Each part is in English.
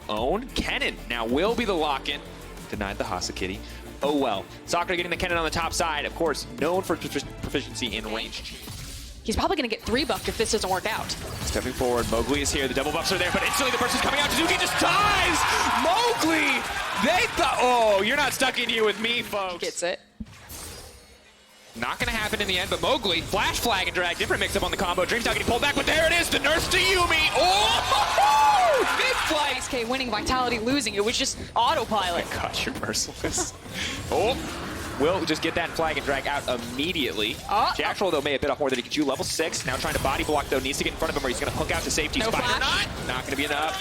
own. Kennen now will be the lock-in. Denied the Hasa Kitty. Oh well. Sakura getting the Kennen on the top side, of course, known for proficiency in range. He's probably going to get 3-buffed if this doesn't work out. Stepping forward, Mowgli is here. The double buffs are there, but instantly the person's coming out. Shizuki just dies! Mowgli! They thought, oh, you're not stuck in here with me, folks. Gets it. Not going to happen in the end, but Mowgli, flash flag and drag, different mix-up on the combo. Dream's not getting pulled back, but there it is, the nurse to Yumi. Oh! Mid-flight! SK winning, Vitality losing. It was just autopilot. Oh my gosh, you're merciless. Oh! Will just get that flag and drag out immediately. Jacktroll, though, may have bit off more than he could chew. Level 6, now trying to body block, though. Needs to get in front of him or he's going to hook out to safety. No Spider flash. not going to be enough.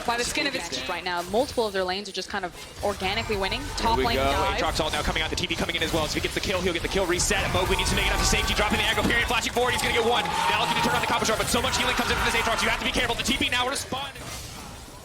By the skin of its right now, multiple of their lanes are just kind of organically winning. Top Here we lane go. dive. Aatrox ult now coming out, the TV coming in as well. So if he gets the kill, he'll get the kill reset. Mowgli needs to make it up to safety, dropping the aggro period, flashing forward, he's going to get one. Now looking to turn on the combo shard, but so much healing comes in from this Aatrox, you have to be careful. The TP now will respond.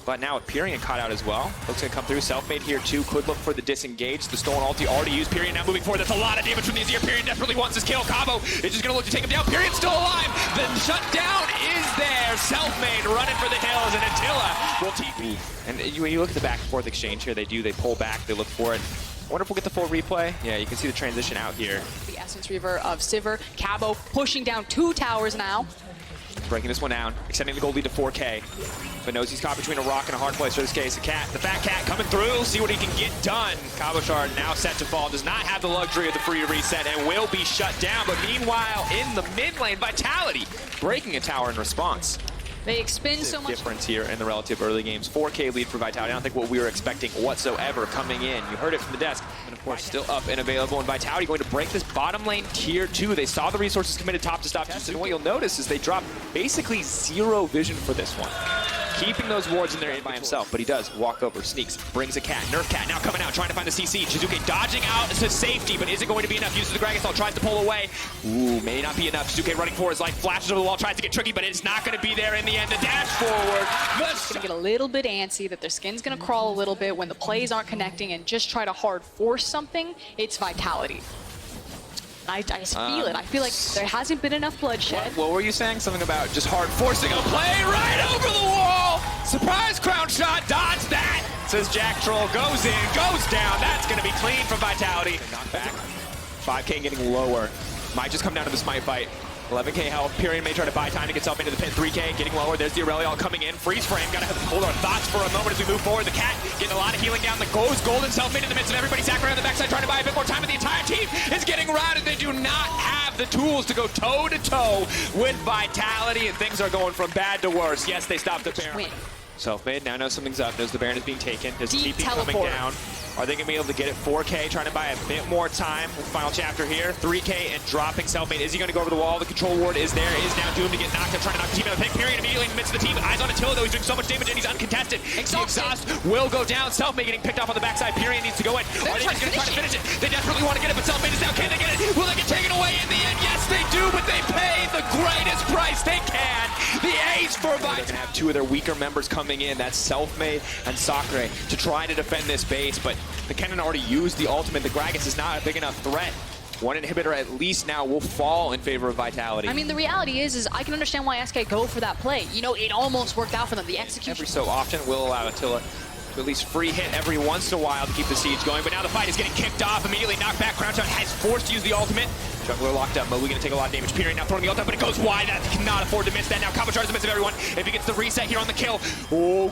But now with Pyrian caught out as well. Looks like come through. Self-made here too. Could look for the disengage. The stolen ulti already used. Pyrian now moving forward. That's a lot of damage from the Azir. Pyrian desperately wants his kill. Cabo is just going to look to take him down. Pyrian's still alive. The shutdown is there. Self-made running for the hills, and Attila will TP. And when you look at the back and forth exchange here, they pull back. They look for it. I wonder if we'll get the full replay. Yeah, you can see the transition out here. The Essence Reaver of Sivir. Cabo pushing down 2 towers now. Breaking this one down, extending the gold lead to 4K. But knows he's caught between a rock and a hard place for this case. The fat cat coming through, see what he can get done. Combo shard now set to fall, does not have the luxury of the free reset and will be shut down. But meanwhile, in the mid lane, Vitality breaking a tower in response. They expend so much difference here in the relative early games. 4K lead for Vitality. I don't think what we were expecting whatsoever coming in. You heard it from the desk. And of course, still up and available. And Vitality going to break this bottom lane tier 2. They saw the resources committed top to stop. And what you'll notice is they drop basically 0 vision for this one. Keeping those wards in there by himself, but he does walk over, sneaks, brings a cat, nerf cat, now coming out, trying to find the CC. Shizuke dodging out to safety, but is it going to be enough? Uses the Gragasol, tries to pull away. Ooh, may not be enough. Shizuke running for his life, flashes over the wall, tries to get tricky, but it's not going to be there in the end. The dash forward. It's going to get a little bit antsy, that their skin's going to crawl a little bit when the plays aren't connecting and just try to hard force something. It's Vitality. I just feel it. I feel like there hasn't been enough bloodshed. What were you saying? Something about just hard forcing a play right over the wall. Surprise crown shot, dodge that. Says Jacktroll, goes in, goes down. That's going to be clean from Vitality. Knock back. 5K getting lower. Might just come down to the smite fight. 11K health. Pyrian may try to buy time to get self into the pit. 3K getting lower. There's the Aurelia coming in. Freeze frame. Gotta hold our thoughts for a moment as we move forward. The cat getting a lot of healing down. The golden self-made in the midst of everybody. Sakura on the backside trying to buy a bit more time, and the entire team is getting routed. They do not have the tools to go toe-to-toe with Vitality, and things are going from bad to worse. Yes, they stopped the Baron. Self-made now knows something's up. Knows the Baron is being taken. There's Deep TP teleport. coming down. Are they going to be able to get it 4K, trying to buy a bit more time with final chapter here? 3K and dropping Selfmade. Is he going to go over the wall? The control ward is there. Is now doomed to get knocked out, trying to knock the team out of the pick. Pyrian immediately in the midst of the team. Eyes on Attila, though. He's doing so much damage and he's uncontested. Exhaust will go down. Selfmade getting picked off on the backside. Pyrian needs to go in. Are they just going to try to finish it? They desperately want to get it, but Selfmade is down. Can they get it? Will they get taken away in the end? Yes, they do, but they pay the greatest price they can. The ace for Vitality. They're going to have 2 of their weaker members coming in. That's Selfmade and Sakura to try to defend this base, but the Kennen already used the ultimate. The Gragas is not a big enough threat. One inhibitor at least now will fall in favor of Vitality. I mean, the reality is I can understand why SK go for that play. You know, it almost worked out for them. The execution. Every so often will allow Attila to at least free hit every once in a while to keep the siege going, but now the fight is getting kicked off. Immediately knocked back. Crownshot has forced to use the ultimate. Jungler locked up, Mowgli gonna take a lot of damage. Pyrian now throwing the ult up, but it goes wide. That cannot afford to miss that. Now combo charge in the midst of everyone. If he gets the reset here on the kill,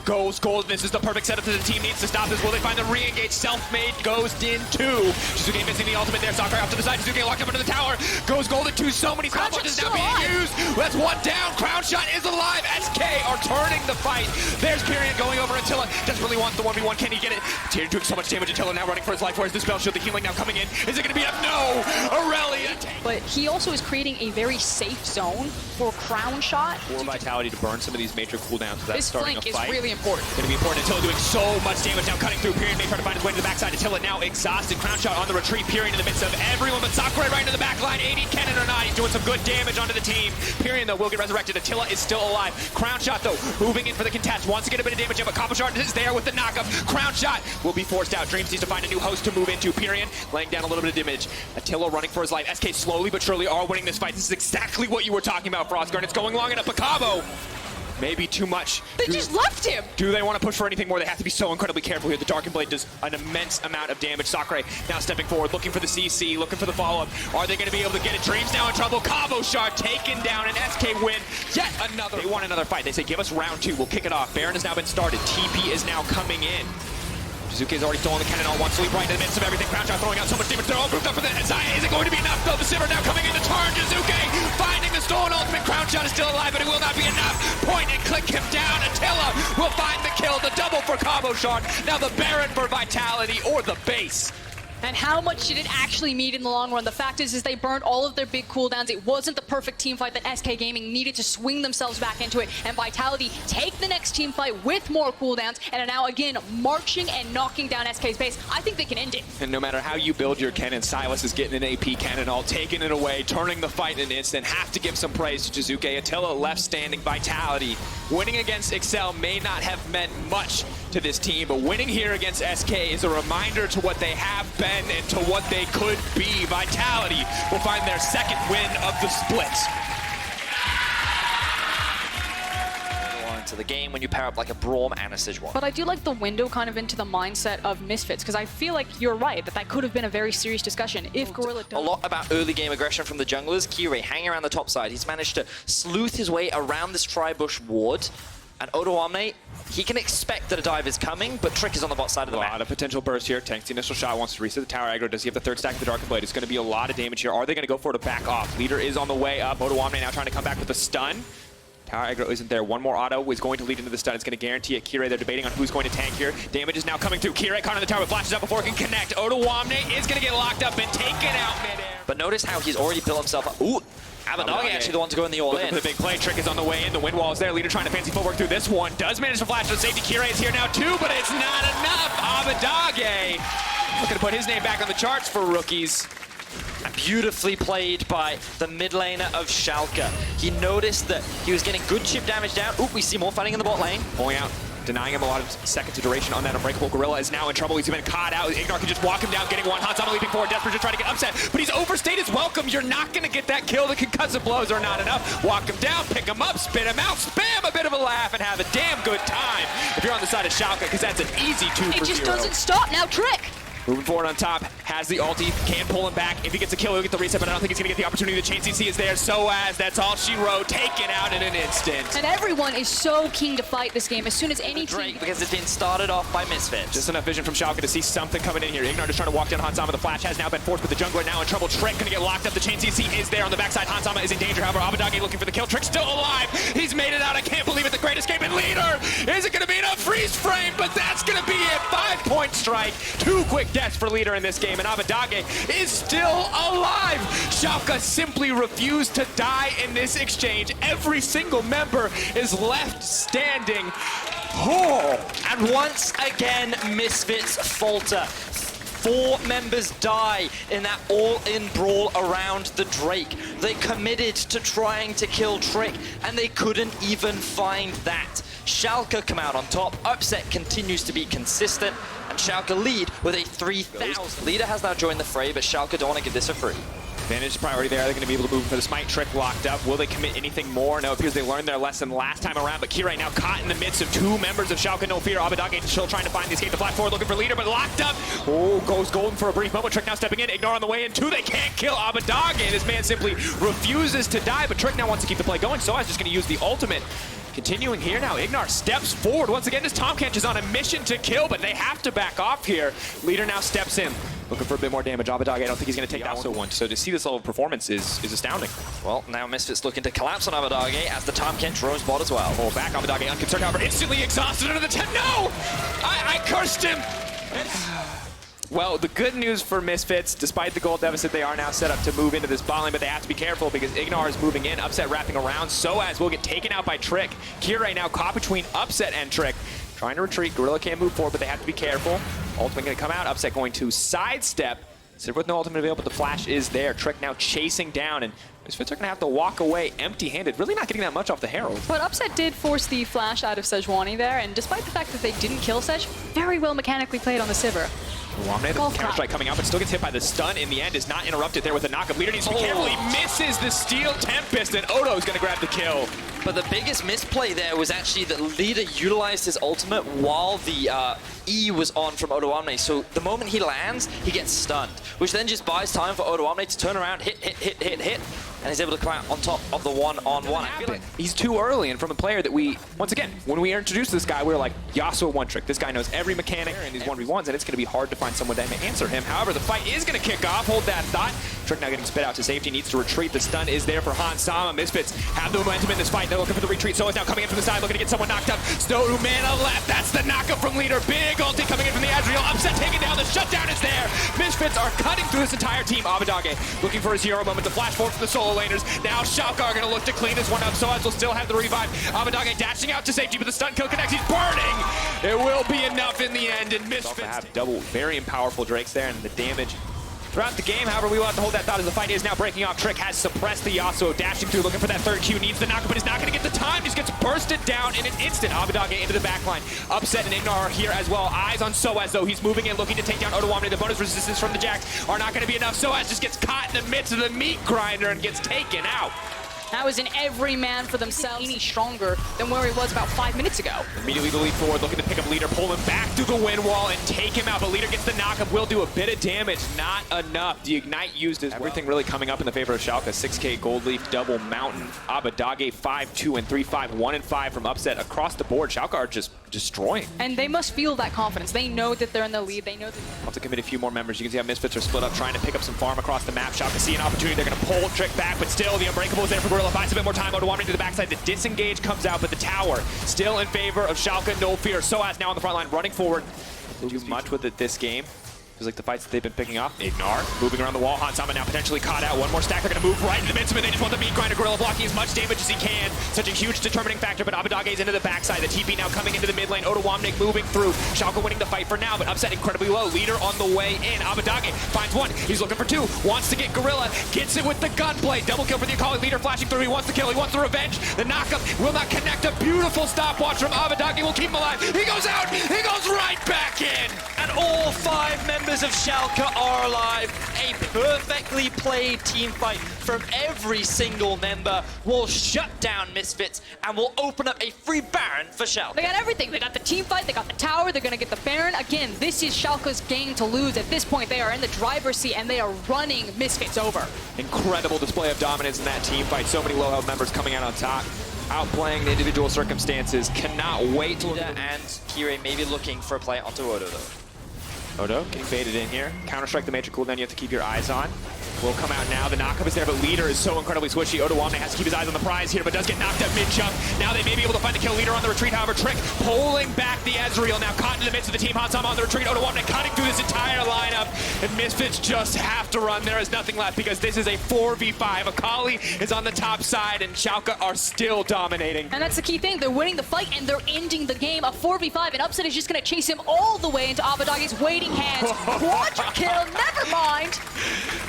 goes gold. This is the perfect setup that the team needs to stop this. Will they find the re-engage? Self-made goes in 2. Shizuke missing the ultimate there. Sakura off to the side. Shizuke locked up into the tower. Goes gold in 2. So many combos is now being used. That's one down. Crown shot is alive. SK are turning the fight. There's Pyrian going over Attila. Desperately wants the 1v1. Can he get it? Tyr doing so much damage. Attila now running for his life. Where's the spell shield? The healing now coming in. Is it gonna be enough? No! Aurelia. But he also is creating a very safe zone for Crown Shot. For Vitality to burn some of these major cooldowns without This starting a flank fight. is really important. Going to be important. Attila doing so much damage now, cutting through. Pyrian may try to find his way to the backside. Attila now exhausted. Crown Shot on the retreat. Pyrian in the midst of everyone, but Sakura right into the back line. 80 Kennen or not, he's doing some good damage onto the team. Pyrian, though, will get resurrected. Attila is still alive. Crown Shot, though, moving in for the contest. Wants to get a bit of damage in, but Combo Shard is there with the knockup. Crown Shot will be forced out. Dreams needs to find a new host to move into. Pyrian laying down a little bit of damage. Attila running for his life. SK slowly but surely are winning this fight. This is exactly what you were talking about, Frostguard. It's going long enough. Cabo maybe too much. They just left him! Do they want to push for anything more? They have to be so incredibly careful here. The Darkened Blade does an immense amount of damage. Sakurai now stepping forward, looking for the CC, looking for the follow-up. Are they going to be able to get it? Dreams now in trouble. KazaLoLLCShighlights taken down, and SK win yet another. They want another fight. They say, give us round 2. We'll kick it off. Baron has now been started. TP is now coming in. Jizuke has already stolen the cannon all once, leap right in the midst of everything. Crownshot throwing out so much damage. They're all grouped up for the Zaya. Is it going to be enough, though? The Sivir now coming in to turn. Jizuke finding the stolen ultimate. Crownshot is still alive, but it will not be enough. Point and click him down. Attila will find the kill. The double for KazaLoLLCShighlights. Now the Baron for Vitality or the base. And how much did it actually mean in the long run? The fact is they burned all of their big cooldowns. It wasn't the perfect team fight that SK Gaming needed to swing themselves back into it. And Vitality take the next team fight with more cooldowns and are now again marching and knocking down SK's base. I think they can end it. And no matter how you build your cannon, Silas is getting an AP cannon all, taking it away, turning the fight in an instant. Have to give some praise to Jizuke. Attila left standing. Vitality. Winning against Excel may not have meant much to this team, but winning here against SK is a reminder to what they have been and to what they could be. Vitality will find their second win of the split. To the game when you pair up like a Brawl and a Sejuani. But I do like the window kind of into the mindset of Misfits, because I feel like you're right, that could have been a very serious discussion if Gorilla A lot about early game aggression from the junglers. Kirei hanging around the top side. He's managed to sleuth his way around this tri-bush ward. And Odoamne, he can expect that a dive is coming, but Trick is on the bot side of the map. A lot of potential burst here. Tanks the initial shot, wants to reset the tower aggro. Does he have the third stack of the Darkened Blade? It's going to be a lot of damage here. Are they going to go for it to back off? Leader is on the way up. Odoamne now trying to come back with a stun. Tower aggro isn't there. One more auto is going to lead into the stun. It's going to guarantee it. Kirei, they're debating on who's going to tank here. Damage is now coming through. Kirei caught on the tower, but flashes up before it can connect. Odoamne is going to get locked up and taken out midair. But notice how he's already built himself up. Ooh! Abbedagge actually the one to go in the all-in. The big play. Trick is on the way in. The wind wall is there. Leader trying to fancy footwork through this one. Does manage to flash to safety. Kirei is here now too, but it's not enough. Abbedagge looking to put his name back on the charts for rookies. And beautifully played by the mid laner of Schalke. He noticed that he was getting good chip damage down. Ooh, we see more fighting in the bot lane. Pulling out, denying him a lot of seconds of duration on that Unbreakable. Gorilla is now in trouble. He's been caught out. Ignar can just walk him down, getting one. Hansama leaping forward. Desperate to try to get upset, but he's overstayed his welcome. You're not going to get that kill. The concussive blows are not enough. Walk him down, pick him up, spit him out, spam a bit of a laugh, and have a damn good time if you're on the side of Schalke, because that's an easy 2 for 0. It just doesn't stop. Now Trick! Moving forward on top, has the ulti, can pull him back. If he gets a kill, he'll get the reset, but I don't think he's going to get the opportunity. The chain CC is there, so as that's all she wrote, taken out in an instant. And everyone is so keen to fight this game as soon as any Drake, team... because it's been started off by Misfits. Just enough vision from Schalke to see something coming in here. Ignar just trying to walk down Hansama. The flash has now been forced, but the jungler now in trouble. Trick going to get locked up. The chain CC is there on the backside. Hansama is in danger. However, Abbedagge looking for the kill. Trick still alive. He's made it out. I can't believe it. The great escape. And Leader, is it going to be enough freeze frame? But that's going to be it. 5-point strike. 2 quick deaths for Leader in this game, and Abbedagge is still alive. Schalke simply refused to die in this exchange. Every single member is left standing. Oh. And once again, Misfits falter. 4 members die in that all-in brawl around the Drake. They committed to trying to kill Trick, and they couldn't even find that. Schalke come out on top. Upset continues to be consistent, and Schalke lead with a 3,000. Leader has now joined the fray, but Schalke don't want to give this a free. Advantage priority there. They're going to be able to move for the smite. Trick locked up. Will they commit anything more? No, it appears they learned their lesson last time around, but Kirei now caught in the midst of 2 members of Schalke. No fear. Abbedagge still trying to find the escape. The flash forward looking for Leader, but locked up. Oh, goes golden for a brief moment. Trick now stepping in. Ignar on the way in too. They can't kill Abbedagge. This man simply refuses to die, but Trick now wants to keep the play going, so he's just going to use the ultimate. Continuing here now, Ignar steps forward. Once again, this Tomcat is on a mission to kill, but they have to back off here. Leader now steps in, looking for a bit more damage. Abbedagge, I don't think he's going to take that one. So to see this level of performance is astounding. Well, now Misfits looking to collapse on Abbedagge as the Tomcat drones bot as well. Pull back, Abbedagge unconcerned, however, instantly exhausted under the 10. No! I cursed him! Well, the good news for Misfits, despite the gold deficit, they are now set up to move into this bot lane, but they have to be careful because Ignar is moving in, Upset wrapping around, so as will get taken out by Trick. Kirei now caught between Upset and Trick. Trying to retreat, Gorilla can't move forward, but they have to be careful. Ultimate going to come out, Upset going to sidestep. Sivir with no ultimate available, but the flash is there. Trick now chasing down, and Misfits are going to have to walk away empty-handed, really not getting that much off the Herald. But Upset did force the flash out of Sejuani there, and despite the fact that they didn't kill Sej, very well mechanically played on the Sivir. Humanoid, the counter-strike coming out, but still gets hit by the stun in the end, is not interrupted there with a knock-up. Leader needs to be careful. He misses the Steel Tempest, and Odo's going to grab the kill. But the biggest misplay there was actually that Leader utilized his ultimate while the E was on from Odoamne. So the moment he lands, he gets stunned, which then just buys time for Odoamne to turn around, hit, and he's able to come out on top of the one-on-one. I feel like he's too early, and from a player that we, once again, when we introduced this guy, we were like, Yasuo one trick. This guy knows every mechanic in these 1v1s, and it's going to be hard to find someone to answer him. However, the fight is going to kick off. Hold that thought. Trick now getting spit out to safety, needs to retreat. The stun is there for Han Sama. Misfits have the momentum in this fight. They're looking for the retreat. So is now coming in from the side, looking to get someone knocked up. Snow Mana left. That's the knockup from Leader. Big ulti coming in from the Azrael. Upset taken down. The shutdown is there. Misfits are cutting through this entire team. Abadage looking for his hero moment. The flash forward from the solo laners. Now Schalke are going to look to clean this one up. Soaz will still have the revive. Abadage dashing out to safety, but the stun kill connects. He's burning. It will be enough in the end. And Misfits have double very powerful Drakes there, and the damage throughout the game. However, we will have to hold that thought as the fight is now breaking off. Trick has suppressed the Yasuo, dashing through, looking for that third Q, needs the knockup, but is not going to get the time. Just gets bursted down in an instant. Abadage into the backline. Upset and Ignar here as well. Eyes on Soaz, though. He's moving in, looking to take down Odoamne. The bonus resistance from the Jax are not going to be enough. Soaz just gets caught in the midst of the meat grinder and gets taken out. That was an every man for themselves. Any stronger than where he was about 5 minutes ago. Immediately the lead forward, looking to pick up Leader, pull him back through the wind wall and take him out. But Leader gets the knockup, will do a bit of damage, not enough. The Ignite used as everything really coming up in the favor of Schalke. 6K Gold Leaf, double Mountain. Abadage 5-2 and 3-5, 1-5 from Upset across the board. Schalke are just destroying. And they must feel that confidence. They know that they're in the lead. They know that. Want to commit a few more members. You can see how Misfits are split up, trying to pick up some farm across the map. Schalke see an opportunity. They're going to pull Trick back, but still the Unbreakable is there for Gorilla. Buys a bit more time. Odoamne to the backside. The disengage comes out, but the tower still in favor of Schalke. No fear. Soaz now on the front line, running forward. Do much with it this game. Feels like the fights that they've been picking up. Ignar moving around the wall. Han Sama now potentially caught out. One more stack. They're going to move right into the midst of it. They just want the meat grinder. Gorilla blocking as much damage as he can. Such a huge determining factor, but Abadage is into the backside. The TP now coming into the mid lane. Odoamne moving through. Schalke winning the fight for now, but Upset incredibly low. Leader on the way in. Abadage finds one. He's looking for two. Wants to get Gorilla. Gets it with the gunplay. Double kill for the Akali. Leader flashing through. He wants the kill. He wants the revenge. The knockup will not connect. A beautiful stopwatch from Abadage will keep him alive. He goes out. He goes right back in. And all 5 members of Schalke are alive. A perfectly played team fight from every single member will shut down Misfits and will open up a free Baron for Schalke. They got everything. They got the team fight. They got the tower. They're going to get the Baron. Again, this is Schalke's game to lose. At this point, they are in the driver's seat and they are running Misfits over. Incredible display of dominance in that team fight. So many low health members coming out on top, outplaying the individual circumstances. Cannot wait to And Kire maybe looking for a play onto Odo though. Odo getting baited in here. Counter-Strike the major cooldown you have to keep your eyes on. Will come out now. The knockup is there, but Leader is so incredibly switchy. Odoamne has to keep his eyes on the prize here, but does get knocked up mid-jump. Now they may be able to find the kill. Leader on the retreat, however. Trick pulling back the Ezreal. Now caught in the midst of the team. Han Sama on the retreat. Odoamne cutting through this entire lineup. And Misfits just have to run. There is nothing left because this is a 4v5. Akali is on the top side, and Schalke are still dominating. And that's the key thing. They're winning the fight and they're ending the game. A 4v5, and Upset is just going to chase him all the way into Abadage's waiting hands. Quadra kill, never mind.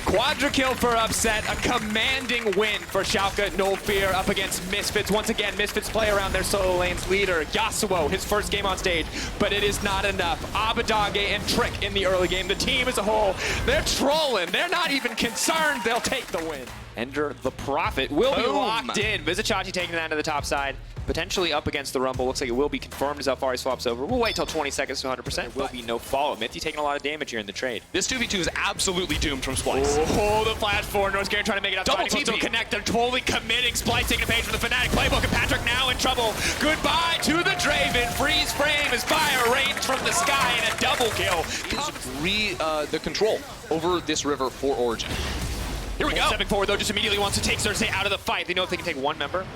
Quadra kill for Upset. A commanding win for Schalke. No fear up against Misfits. Once again, Misfits play around their solo lanes. Leader, Yasuo, his first game on stage, but it is not enough. Abadage and Trick in the early game. The team as a whole, they're trolling. They're not even concerned. They'll take the win. Ender the Prophet will be locked in. Vizichachi taking that to the top side. Potentially up against the Rumble. Looks like it will be confirmed as Alfari swaps over. We'll wait till 20 seconds to 100%. There will be no follow. Mithy taking a lot of damage here in the trade. This 2v2 is absolutely doomed from Splice. Oh, the flash forward. North Garen trying to make it up. Double TP. TP. Connect. They're totally committing. Splice taking a page from the Fnatic playbook, and Patrick now in trouble. Goodbye to the Draven. Freeze frame as fire rains from the sky and a double kill. The control over this river for Origen. Here we go. Stepping forward though, just immediately wants to take Cersei out of the fight. They know if they can take one member,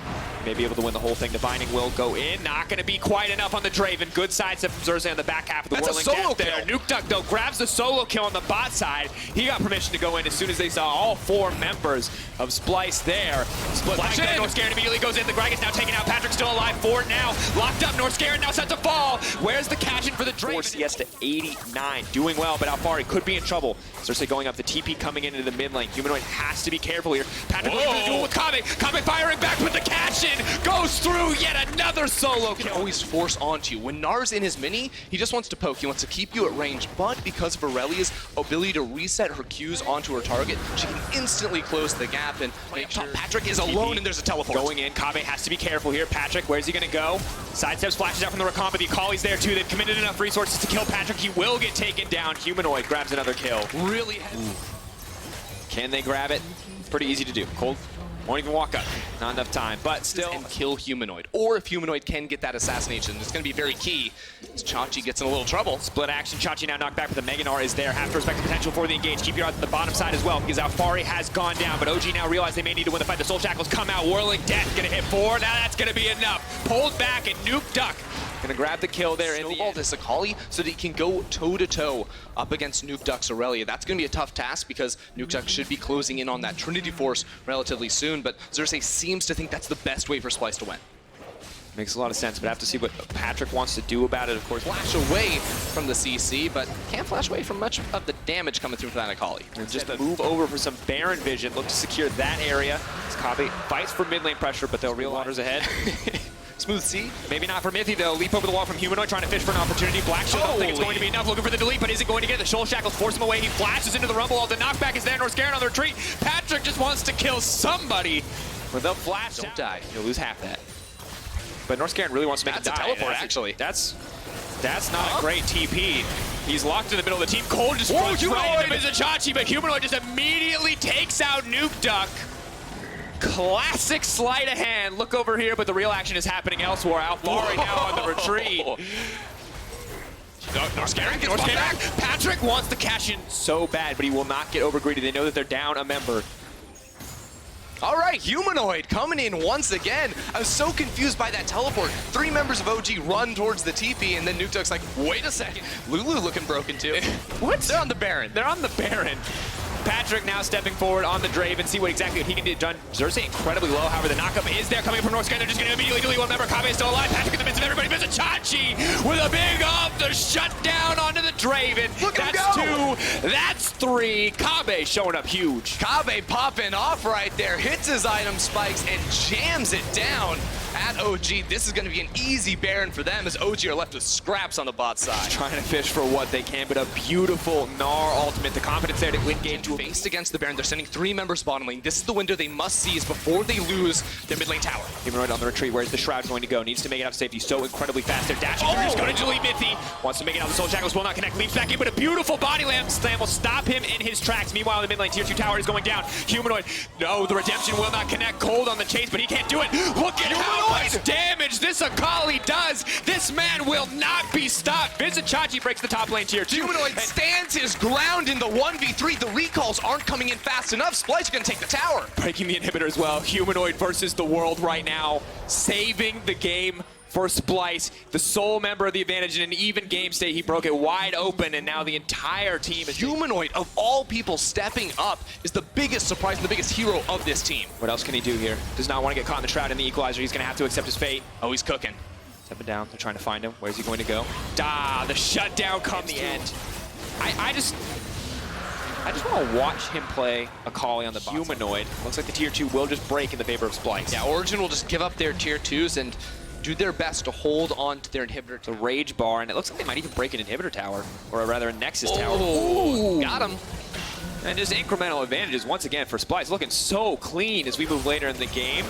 may be able to win the whole thing. The Binding will go in. Not going to be quite enough on the Draven. Good sidestep from Cersei on the back half of the That's Whirling a solo Death there. kill. Nuke Duck though grabs the solo kill on the bot side. He got permission to go in as soon as they saw all 4 members of Splice there. Split Flash back in. North Garen immediately goes in. The Greg is now taken out. Patrick still alive. Ford now locked up. North Garen now set to fall. Where's the catch in for the Draven? 4 CS to 89. Doing well, but Alfari could be in trouble. Cersei going up. The TP coming into the mid lane. Humanoid has to be careful here. Patrick looking for the duel with Kame. Kame firing back with the catch in. goes through yet another solo Can kill. always force onto you. When Nar's in his mini, he just wants to poke. He wants to keep you at range, but because of Aurelia's ability to reset her Qs onto her target, she can instantly close the gap and make sure Patrick is alone and there's a teleport. Going in, Kave has to be careful here. Patrick, where's he gonna go? Sidesteps, flashes out from the recon, but the Akali's there too. They've committed enough resources to kill Patrick. He will get taken down. Humanoid grabs another kill. Really heavy. Can they grab it? Pretty easy to do. Cold won't even walk up. Not enough time, but still. And kill Humanoid. Or if Humanoid can get that assassination, it's going to be very key. As Chachi gets in a little trouble. Split action, Chachi now knocked back, but the Meganar is there. Have to respect the potential for the engage. Keep your eye on the bottom side as well, because Alfari has gone down, but OG now realize they may need to win the fight. The Soul Shackles come out, Whirling Death gonna hit 4. Now that's gonna be enough. Pulled back and Nuke Duck gonna grab the kill there in the Snowball end. this Akali so that he can go toe-to-toe up against Nuke Duck's Aurelia. That's going to be a tough task because Nuke Duck should be closing in on that Trinity Force relatively soon, but Xerxes seems to think that's the best way for Splice to win. Makes a lot of sense, but I have to see what Patrick wants to do about it, of course. Flash away from the CC, but can't flash away from much of the damage coming through from that Akali. And just move over for some Baron vision. Look to secure that area. As Kave fights for mid lane pressure, but they'll realize waters ahead. Smooth C. Maybe not for Mithy, though. Leap over the wall from Humanoid, trying to fish for an opportunity. Black Shield, don't think it's going to be enough. Looking for the delete, but is it going to get it? The Soul Shackles force him away. He flashes into the Rumble. All the knockback is there. Norscarin on the retreat. Patrick just wants to kill somebody with a flash. Don't die. He'll lose half that. But Norscarin really wants to make That's it die. a teleport, actually. That's not a great TP. He's locked in the middle of the team. Cold just runs right into Mizachachi, but Humanoid just immediately takes out Nuke Duck. Classic sleight of hand. Look over here, but the real action is happening elsewhere. Alfari now on the retreat. Norscarin gets back. Patrick wants to cash in so bad, but he will not get over greedy. They know that they're down a member. All right, Humanoid coming in once again. I was so confused by that teleport. 3 members of OG run towards the TP, and then Nuke Duck's like, wait a second. Lulu looking broken too. What? They're on the Baron. They're on the Baron. Patrick now stepping forward on the Draven, see what exactly he can do. Xerxes incredibly low, however, the knockup is there coming from Norscarin. They're just going to immediately delete one member. Kave is still alive. Patrick in the midst of everybody. Mizachachi with a big up the shutdown onto the Draven. Look at That's him go. 2. That's 3. Kave showing up huge. Kave popping off right there, hits his item spikes and jams it down at OG. This is going to be an easy Baron for them as OG are left with scraps on the bot side. Trying to fish for what they can, but a beautiful Gnar ultimate. The confidence there to win game 2. Faced against the Baron, they're sending 3 members bottom lane. This is the window they must seize before they lose their mid lane tower. Humanoid on the retreat. Where's the Shroud going to go? Needs to make it out to safety so incredibly fast. They're dashing through. He's going to delete Mithy. Wants to make it out. The Soul Shackles will not connect. Leaps back in, but a beautiful body slam will stop him in his tracks. Meanwhile, the mid lane tier 2 tower is going down. Humanoid, no, the redemption will not connect. Cold on the chase, but he can't do it. Look at how much damage this Akali does. This man will not be stopped. Mizachachi breaks the top lane tier 2. Humanoid stands his ground in the 1v3. The recalls aren't coming in fast enough. Splice is going to take the tower. Breaking the inhibitor as well. Humanoid versus the world right now. Saving the game for Splice. The sole member of the advantage in an even game state. He broke it wide open, and now the entire team is... Humanoid, of all people stepping up, is the biggest surprise and the biggest hero of this team. What else can he do here? Does not want to get caught in the Shroud and the Equalizer. He's going to have to accept his fate. Oh, he's cooking. Stepping down. They're trying to find him. Where's he going to go? The shutdown comes in the end. I just want to watch him play Akali on the Humanoid. Looks like the tier 2 will just break in the favor of Splice. Yeah, Origen will just give up their tier 2s and do their best to hold on to their inhibitor. The Rage Bar, and it looks like they might even break an inhibitor tower, or rather a Nexus tower. Oh, got him. And just incremental advantages once again for Splice. Looking so clean as we move later in the game.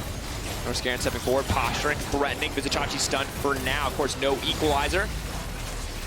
Norscarin stepping forward, posturing, threatening. Mizachachi stunned for now. Of course, no Equalizer.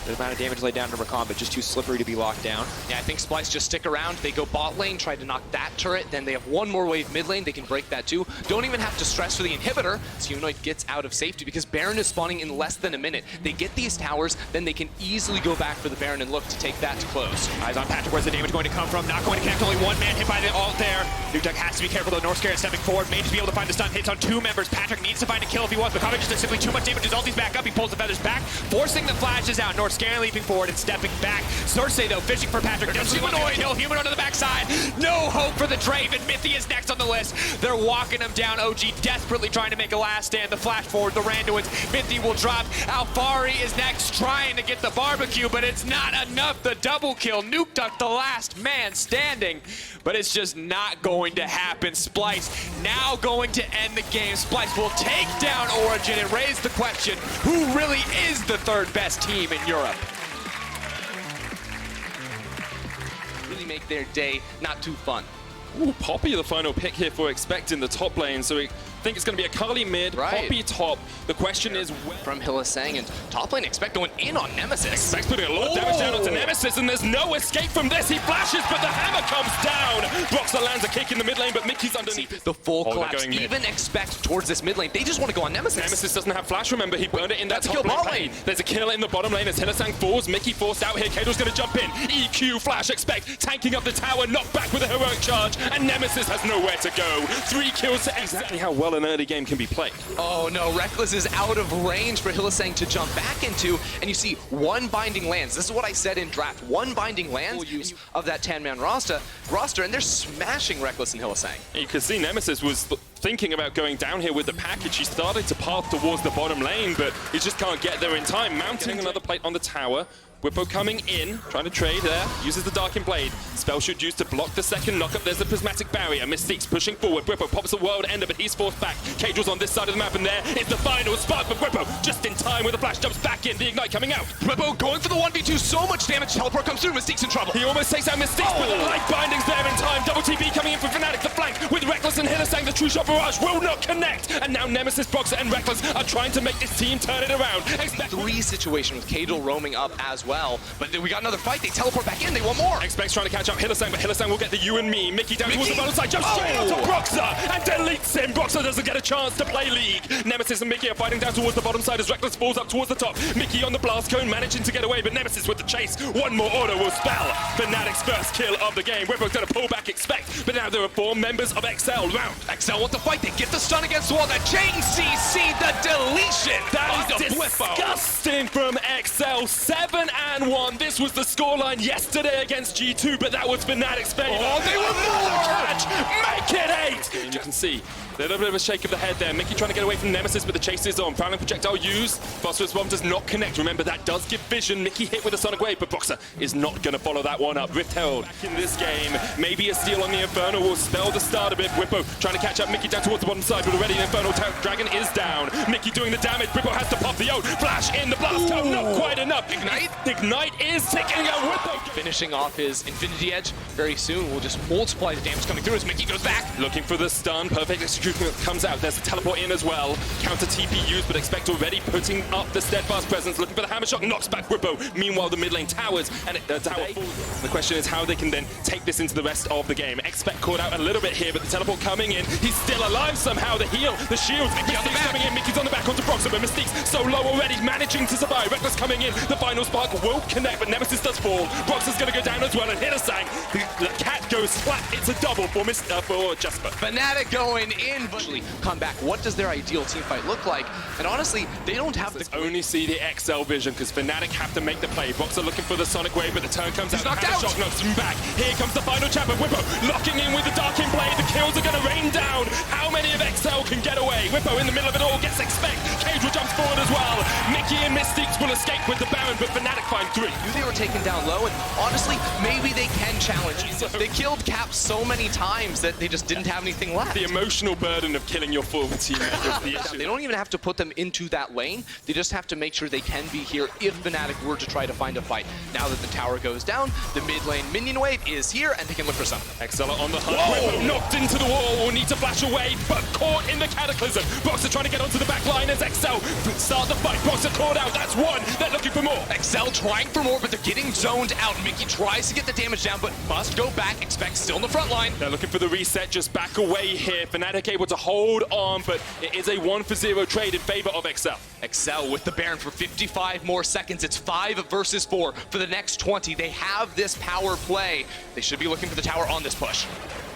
The amount of damage laid down to Recon, but just too slippery to be locked down. Yeah, I think Splice just stick around. They go bot lane, try to knock that turret. Then they have one more wave mid lane. They can break that too. Don't even have to stress for the inhibitor. So Humanoid gets out of safety because Baron is spawning in less than a minute. They get these towers, then they can easily go back for the Baron and look to take that to close. Eyes on Patrick. Where's the damage going to come from? Not going to connect. Only one man hit by the ult there. Nuke Duck has to be careful though. Norscarin stepping forward. May just be able to find the stun. Hits on 2 members. Patrick needs to find a kill if he wants, but Kave just does simply too much damage. His ulti's back up. He pulls the feathers back, forcing the flashes out. Scanner leaping forward and stepping back. Cersei, though, fishing for Patrick. Does Humanoid kill Humanoid on the backside. No hope for the Draven. Mithy is next on the list. They're walking him down. OG desperately trying to make a last stand. The flash forward, the Randuins. Mithy will drop. Alfari is next, trying to get the barbecue, but it's not enough. The double kill. Nuke Duck, the last man standing, but it's just not going to happen. Splice now going to end the game. Splice will take down Origen and raise the question, who really is the third best team in Europe? Really make their day not too fun. Ooh, Poppy the final pick here for Expect in the top lane, so we think it's going to be a Kali mid, Right. Poppy top. The question is where... From Hylissang, and top lane Expect going in on Nemesis. Expect's putting a lot of damage down onto Nemesis, and there's no escape from this. He flashes, but the hammer comes down. Broxer lands a kick in the mid lane, but Mickey's underneath. The full they're collapse. going mid. Even Expect towards this mid lane. They just want to go on Nemesis. Nemesis doesn't have flash, remember, he burned it in that That's a top kill bot lane. lane. There's a kill in the bottom lane as Hylissang falls. Mickey forced out here. Kado's going to jump in. EQ flash, Expect tanking up the tower, knocked back with a heroic charge, and Nemesis has nowhere to go. 3 kills to exactly how well an early game can be played. Oh no, Reckless is out of range for Hylissang to jump back into, and you see one binding lands. This is what I said in draft. One binding lands use of that 10-man roster, and they're smashing Reckless and Hylissang. You can see Nemesis was thinking about going down here with the package. He started to path towards the bottom lane, but he just can't get there in time. Mounting another plate on the tower. Whippo coming in, trying to trade there, uses the Darkened Blade. Spell should use to block the second knockup. There's the Prismatic Barrier. Mystique's pushing forward. Whippo pops the World Ender, but he's forced back. Cagel's on this side of the map, and there is the final spot for Whippo. Just in time with the flash, jumps back in. The Ignite coming out. Whippo going for the 1v2, so much damage. Teleport comes through, Mystique's in trouble. He almost takes out Mystique, but the light binding's there in time. Double TP coming in for Fnatic. The flank with Reckless and Hylissang. The True Shot Barrage will not connect. And now Nemesis, Broxer, and Reckless are trying to make this team turn it around. Expect 3 situation with Kagel roaming up as well, but then we got another fight. They teleport back in. They want more. Expect's trying to catch up Hylissang, but Hylissang will get the you and me. Mickey down towards the bottom side, jumps straight out to Broxer and deletes him. Broxer doesn't get a chance to play League. Nemesis and Mickey are fighting down towards the bottom side as Reckless falls up towards the top. Mickey on the blast cone, managing to get away, but Nemesis with the chase. One more order will spell Fnatic's first kill of the game. Whippo's going to pull back Expect, but now there are 4 members of XL round. XL want to fight. They get the stun against the wall. That JCC, the deletion. That is of Whippo. disgusting from XL. 7-1. This was the scoreline yesterday against G2, but that was Fnatic's favor. Oh, they were more! Catch! Make it 8! And you can see a little bit of a shake of the head there. Mickey trying to get away from Nemesis, but the chase is on. Fouling projectile used. Phosphorus bomb does not connect. Remember, that does give vision. Mickey hit with a Sonic Wave, but Broxer is not going to follow that one up. Rift held back in this game. Maybe a steal on the Inferno will spell the start of it. Whippo trying to catch up Mickey down towards the bottom side, but already the Infernal Dragon is down. Mickey doing the damage. Whippo has to pop the ult. Flash in the blast cone. Not quite enough. Ignite is ticking out. Whippo finishing off his Infinity Edge very soon. We'll just multiply the damage coming through as Mickey goes back. looking for the stun. Perfect execution comes out. There's a teleport in as well. Counter TP used, but Expect already putting up the steadfast presence. Looking for the hammer shot. Knocks back Whippo. Meanwhile, the mid lane towers, and the tower falls. The question is how they can then take this into the rest of the game. Expect caught out a little bit here, but the teleport coming in. He's still alive somehow. The heal, the shields. Mystique's coming in. Mickey's on the back onto Broxer, but Mystique's so low already, managing to survive. Reckless coming in. The final spark won't connect, but Nemesis does fall. Broxer's going to go down as well, and Hylissang. The cat goes flat. It's a double for Jasper. Fnatic going in, but actually come back. What does their ideal team fight look like? And honestly, they don't have the only see the XL vision because Fnatic have to make the play. Broxer looking for the Sonic Wave, but the turn comes out. Knocked out. Shot knocks him back. Here comes the final chapter. Whippo locking in with the Darkened Blade. The kills are going to rain down. How many of XL can get away? Whippo in the middle of it all gets Expect. Cage will jumps forward as well. Mickey and Mystiques will escape with the Baron, but Fnatic find 3. Knew they were taken down low, and honestly, maybe they can challenge. They killed Cap so many times that they just didn't have anything left. The emotional burden of killing your forward teammate is the issue. They don't even have to put them into that lane. They just have to make sure they can be here if Fnatic were to try to find a fight. Now that the tower goes down, the mid lane minion wave is here, and they can look for something. XL on the hunt. Whippo knocked into the wall. Will need to flash away, but caught in the Cataclysm. Broxer trying to get onto the back line as XL start the fight. Broxer caught out. That's one. They're looking for more. XL trying for more, but they're getting zoned out. Mickey tries to get the damage down, but must go back. Expect still in the front line. They're looking for the reset, just back away here. Fnatic able to hold on, but it is a 1-for-0 trade in favor of XL. XL with the Baron for 55 more seconds. It's 5 versus 4 for the next 20. They have this power play. They should be looking for the tower on this push.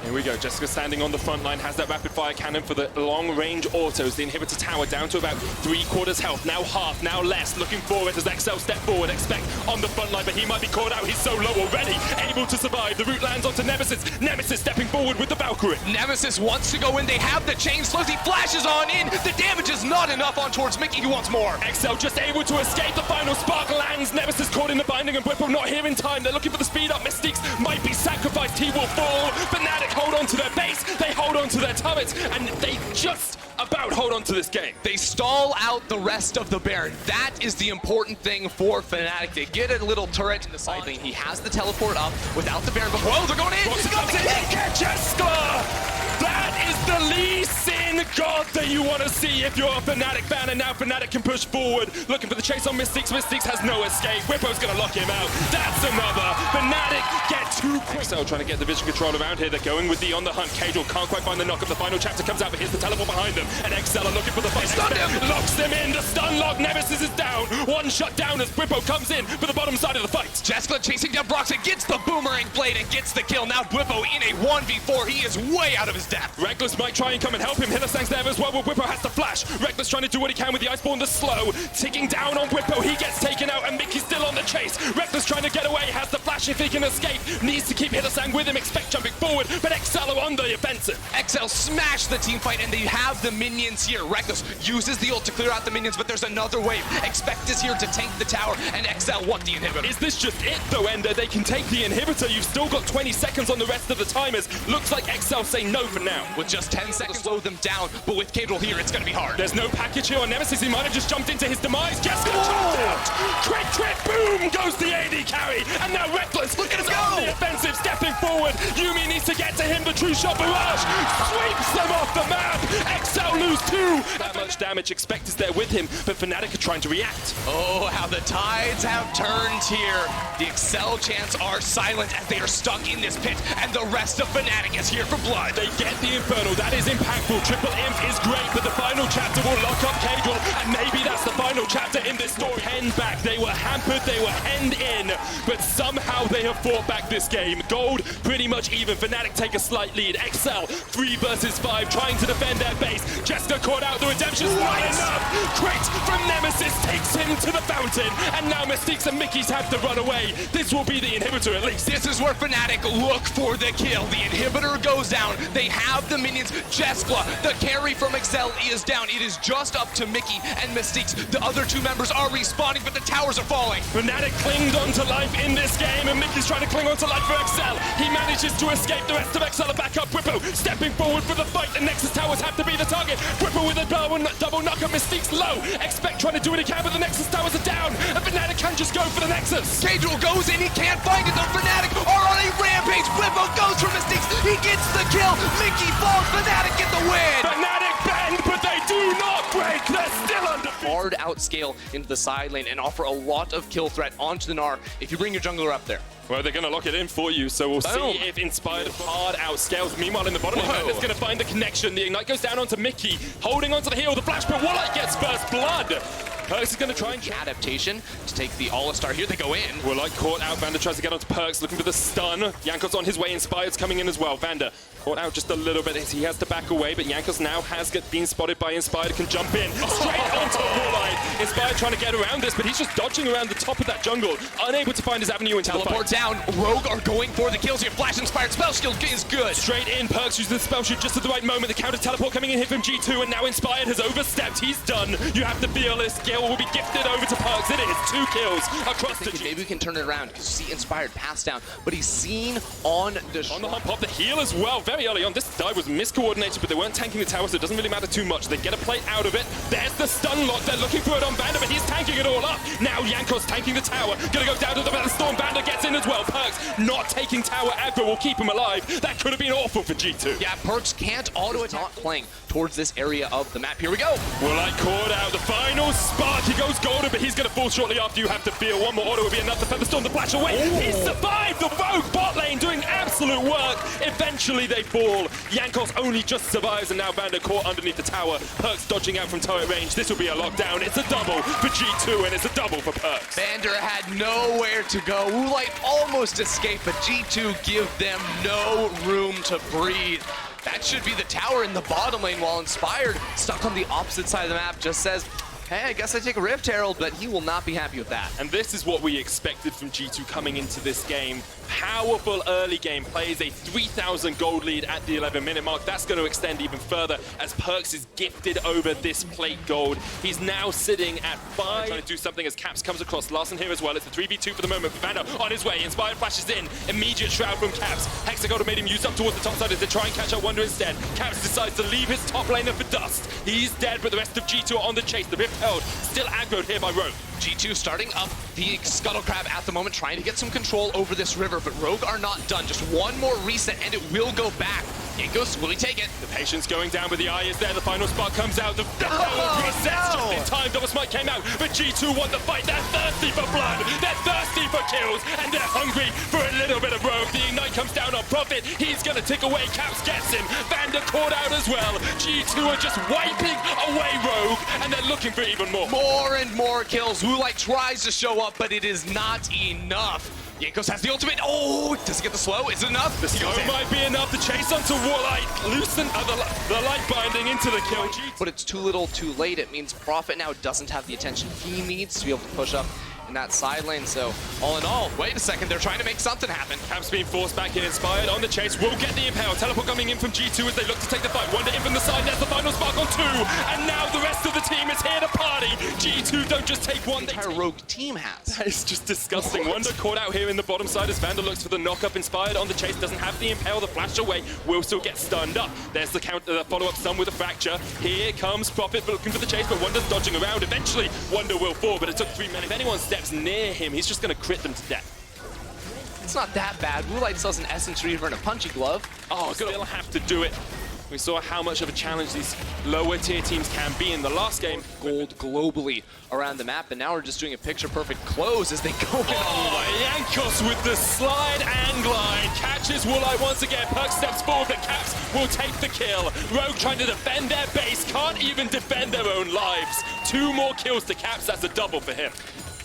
Here we go, Jessica standing on the front line, has that rapid fire cannon for the long range autos. The inhibitor tower down to about 3/4 health, now half, now less. Looking forward as XL step forward, expect on the front line, but he might be caught out. He's so low already, able to survive. The root lands onto Nemesis. Nemesis stepping forward with the Valkyrie. Nemesis wants to go in, they have the chain slows, he flashes on in. The damage is not enough on towards Mickey, who wants more. XL just able to escape, the final spark lands. Nemesis caught in the binding and Whipple not here in time. They're looking for the speed up. Mystiques might be sacrificed, he will fall. Fnatic hold on to their base, they hold on to their turrets, and they just about hold on to this game. They stall out the rest of the Baron. That is the important thing for Fnatic. They get a little turret in the side lane. He has the teleport up without the Baron, but whoa, they're going in! Roxy comes in, get Jessica! That is the Lee Sin God that you want to see if you're a Fnatic fan, and now Fnatic can push forward, looking for the chase on Mystiques. Mystiques has no escape. Whippo's going to lock him out. That's another. Fnatic get too quick. XL trying to get the vision control around here. They're going with the on the hunt. KazaLoLL can't quite find the knock-up. The final chapter comes out, but here's the teleport behind them. And XL are looking for the fight. Locks them in. The stun lock. Nemesis is down. One shut down as Whippo comes in for the bottom side of the fight. Jessica chasing down Broxy, gets the boomerang blade and gets the kill. Now Whippo in a 1v4. He is way out of his depth. Reckless might try and come and help him. Hitlerstang's there as well, but Whippo has to flash. Reckless trying to do what he can with the Iceborne, the slow. Ticking down on Whippo. He gets taken out, and Mickey's still on the chase. Reckless trying to get away. Has the flash if he can escape. Needs to keep Hitlerstang with him. Expect jumping forward, but XL are on the offensive. XL smash the team fight, and they have the minions here. Reckless uses the ult to clear out the minions, but there's another wave. Expect is here to tank the tower, and XL want the inhibitor. Is this just it, though, Ender? They can take the inhibitor. You've still got 20 seconds on the rest of the timers. Looks like XL say no for now. With just 10 seconds, slow them down, but with KazaLoLL here, it's gonna be hard. There's no package here on Nemesis. He might have just jumped into his demise. Jessica jumped out. Crit, boom, goes the AD carry. And now Reckless Look at him is on go. the offensive, stepping forward. Yuumi needs to get to him. The true shot barrage sweeps them off the map. XL lose 2. That much damage. Expect is there with him, but Fnatic are trying to react. Oh, how the tides have turned here. The XL chants are silent as they are stuck in this pit, and the rest of Fnatic is here for blood. They get the Infernal. That is impactful. Triple Imp is great, but the final chapter will lock up KazaLoLL, and maybe that's the final chapter in this story. Henned back. They were hampered. They were henned in, but somehow they have fought back this game. Gold pretty much even. Fnatic take a slight lead. XL 3 versus 5, trying to defend their base. Jessica caught out. The redemption's not enough. Crit from Nemesis takes him to the fountain, and now Mystiques and Mickeys have to run away. This will be the inhibitor at least. This is where Fnatic look for the kill. The inhibitor goes down. They have the minions. Jessica, the carry from XL is down. It is just up to Mickey and Mystiques. The other 2 members are respawning, but the towers are falling. Fnatic clinged onto life in this game, and Mickey's trying to cling onto life for XL. He manages to escape. The rest of XL are back up. Whippo stepping forward for the fight. The Nexus towers have to be the target. Whippo with a double knock-up. Mystique's low. Expect trying to do what he can, but the Nexus towers are down, and Fnatic can just go for the Nexus. KazaLoLL goes in. He can't find it. The Fnatic are on a rampage. Whippo goes for Mystiques. He gets the kill. Mickey falls. Fnatic get the win. Fnatic bend, but they do not break. They're still undefeated. Hard outscale into the side lane and offer a lot of kill threat onto the Gnar if you bring your jungler up there. Well, they're going to lock it in for you, so we'll see if Inspired hard outscales. Meanwhile, in the bottom lane, Vander's going to find the connection. The Ignite goes down onto Mickey, holding onto the heel. The flash, but Warlight gets first blood. Perks is going to try and Adaptation to take the All-Star here. They go in. Warlight caught out. Vander tries to get onto Perks, looking for the stun. Jankos on his way. Inspired's coming in as well. Vander caught out just a little bit as he has to back away, but Jankos now has been spotted by Inspired, can jump in. Straight onto Warlight. Inspired trying to get around this, but he's just dodging around the top of that jungle, unable to find his avenue into Teleport the fight. down. Rogue are going for the kills here. Flash Inspired spell shield is good. Straight in, Perks uses the spell shield just at the right moment. The counter teleport coming in here from G2, and now Inspired has overstepped. He's done. You have to feel this. Skill will be gifted over to Perks. It is 2 kills across the Maybe we can turn it around because you see Inspired pass down, but he's seen on the hump pop, the heal as well. Very early on, this dive was miscoordinated, but they weren't tanking the tower, so it doesn't really matter too much. They get a plate out of it. There's the stun lock. They're looking for it on Vander, but he's tanking it all up. Now Jankos tanking the tower. Gonna go down to the Battle Storm. Vander gets in as well. Perks not taking tower aggro will keep him alive. That could have been awful for G2. Yeah, Perks can't auto attack. Not playing towards this area of the map. Here we go. Well, I caught out the final spot. spark. He goes golden, but he's going to fall shortly after. You have to feel one more auto would be enough to Featherstorm the flash away. He survived the rogue bot lane, doing absolute work. Eventually they fall. Jankos only just survives, and now Vander caught underneath the tower. Perks dodging out from turret range. This will be a lockdown. It's a double for G2, and it's a double for Perks. Vander had nowhere to go. Woolite almost escaped, but G2 give them no room to breathe. That should be the tower in the bottom lane, while Inspired, stuck on the opposite side of the map, just says, hey, I guess I take a Rift Herald, but he will not be happy with that. And this is what we expected from G2 coming into this game. Powerful early game plays, a 3,000 gold lead at the 11-minute mark. That's going to extend even further as Perks is gifted over this plate gold. He's now sitting at 5. Trying to do something as Caps comes across. Larson here as well. It's a 3v2 for the moment. Vander on his way. Inspired flashes in. Immediate shroud from Caps. Hexagold made him use up towards the top side as they try and catch out Wonder instead. Caps decides to leave his top laner for dust. He's dead, but the rest of G2 are on the chase. The Rift held, still aggroed here by Rogue. G2 starting up the Scuttle Crab at the moment, trying to get some control over this river, but Rogue are not done. Just one more reset and it will go back. Jankos, will he take it? The patience going down, but the eye is there. The final spark comes out. The resets just in time. Double Smite came out, but G2 won the fight. They're thirsty for blood. They're thirsty for kills, and they're hungry for a little bit of Rogue. The Ignite comes down on Prophet. He's going to tick away. Caps gets him. Vander caught out as well. G2 are just wiping away Rogue, and they're looking for even more. More and more kills. Woolite tries to show up, but it is not enough. Jankos has the ultimate. Oh, does he get the slow? Is it enough? The slow might be enough to chase onto Woolite. Loosen the light binding into the kill. But it's too little too late. It means Prophet now doesn't have the attention he needs to be able to push up in that side lane. So all in all, wait a second, they're trying to make something happen. Caps being forced back in. Inspired on the chase. Will get the impale. Teleport coming in from G2 as they look to take the fight. Wonder in from the side. There's the final spark on 2. And now the rest of the team is here to party. G2 don't just take one. The entire Rogue team has. That is just disgusting. Wonder caught out here in the bottom side as Vander looks for the knock-up. Inspired on the chase. Doesn't have the impale. The flash away. Will still get stunned up. There's the counter, the follow-up stun with a fracture. Here comes Prophet looking for the chase, but Wonder's dodging around. Eventually, Wonder will fall, but it took 3 men. If anyone steps near him, he's just going to crit them to death. It's not that bad. Woolite sells an Essence Reaver and a Punchy Glove. Oh, still have to do it. We saw how much of a challenge these lower tier teams can be in the last game. Gold globally around the map, and now we're just doing a picture-perfect close as they go in. Oh, Jankos with the slide and glide. Catches Woolite once again. Perks steps forward, but Caps will take the kill. Rogue trying to defend their base. Can't even defend their own lives. 2 more kills to Caps. That's a double for him.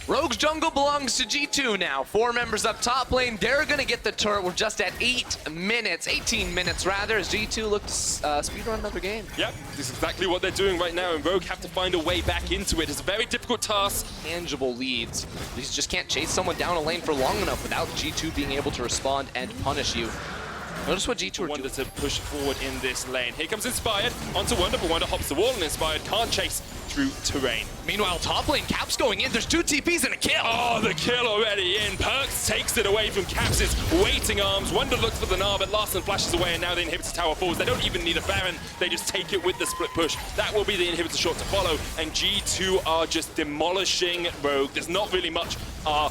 Rogue's jungle belongs to G2 now. 4 members up top lane. They're going to get the turret. We're just at 18 minutes rather, as G2 look to speedrun another game. Yep, this is exactly what they're doing right now, and Rogue have to find a way back into it. It's a very difficult task. Tangible leads. You just can't chase someone down a lane for long enough without G2 being able to respond and punish you. Notice what G2 are Wonder doing. to push forward in this lane. Here comes Inspired onto Wonder, but Wonder hops the wall, and Inspired can't chase through terrain. Meanwhile, top lane, Caps going in. There's 2 TPs and a kill. Oh, the kill already in. Perks takes it away from Caps' waiting arms. Wonder looks for the Gnar, but Larson flashes away, and now the inhibitor tower falls. They don't even need a Baron. They just take it with the split push. That will be the inhibitor shot to follow, and G2 are just demolishing Rogue. There's not really much our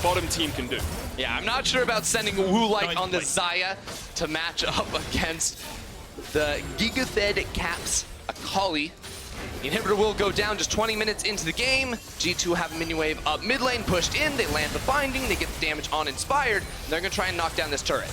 bottom team can do. Yeah, I'm not sure about sending Woolite on the Xayah to match up against the Giga-fed Caps Akali. The inhibitor will go down just 20 minutes into the game. G2 have a minion wave up mid lane, pushed in, they land the binding, they get the damage on Inspired, and they're gonna try and knock down this turret.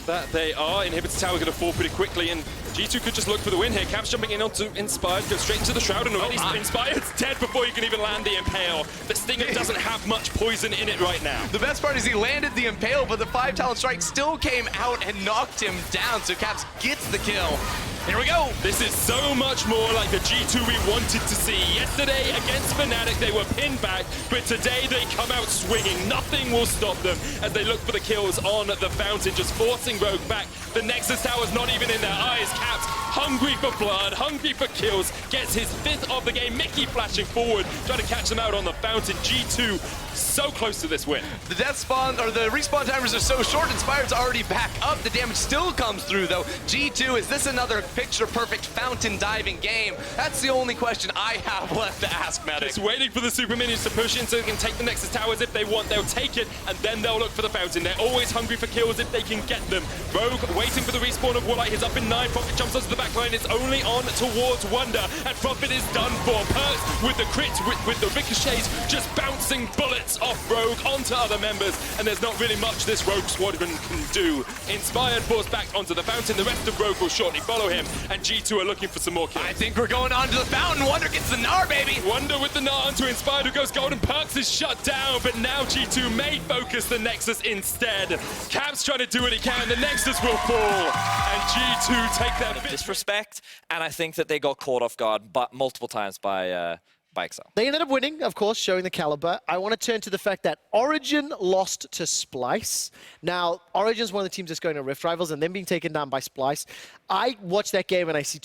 That they are. Inhibitor tower going to fall pretty quickly, and G2 could just look for the win here. Caps jumping in onto Inspired, goes straight into the Shroud, and already Inspired's dead before you can even land the Impale. The Stinger doesn't have much poison in it right now. The best part is he landed the Impale, but the 5-talent strike still came out and knocked him down, so Caps gets the kill. Here we go. This is so much more like the G2 we wanted to see. Yesterday against Fnatic, they were pinned back, but today they come out swinging. Nothing will stop them as they look for the kills on the Fountain, just forcing Rogue back. The Nexus Tower's not even in their eyes. Caps, hungry for blood, hungry for kills, gets his 5th of the game. Mickey flashing forward, trying to catch them out on the Fountain. G2 so close to this win. The death spawn, or the respawn timers are so short, Inspired's already back up. The damage still comes through though. G2, is this another picture-perfect fountain diving game? That's the only question I have left to ask, Medic. Just waiting for the super minions to push in so they can take the Nexus Towers if they want. They'll take it, and then they'll look for the Fountain. They're always hungry for kills if they can get them. Rogue waiting for the respawn of Warlight. He's up in 9. Prophet jumps onto the back line. It's only on towards Wonder. And Prophet is done for. Perks with the crit, with the ricochets, just bouncing bullets off Rogue onto other members. And there's not really much this Rogue squadron can do. Inspired forced back onto the fountain. The rest of Rogue will shortly follow him. And G2 are looking for some more kills. I think we're going on to the fountain. Wonder gets the Gnar, baby. Wonder with the Gnar onto Inspired, who goes golden. Perks is shut down, but now G2 may focus the Nexus instead. Cap's trying to do what he can. The Nexus will fall, and G2 take their disrespect, and I think that they got caught off guard but multiple times by Excel. They ended up winning, of course, showing the caliber. I want to turn to the fact that Origen lost to Splice. Now, Origen's one of the teams that's going to Rift Rivals and then being taken down by Splice. I watched that game and I see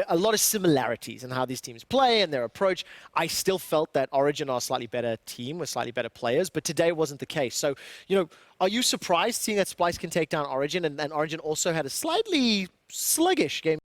a lot of similarities in how these teams play and their approach. I still felt that Origen are a slightly better team with slightly better players, but today wasn't the case. So, you know, are you surprised seeing that Splice can take down Origen and Origen also had a slightly sluggish game?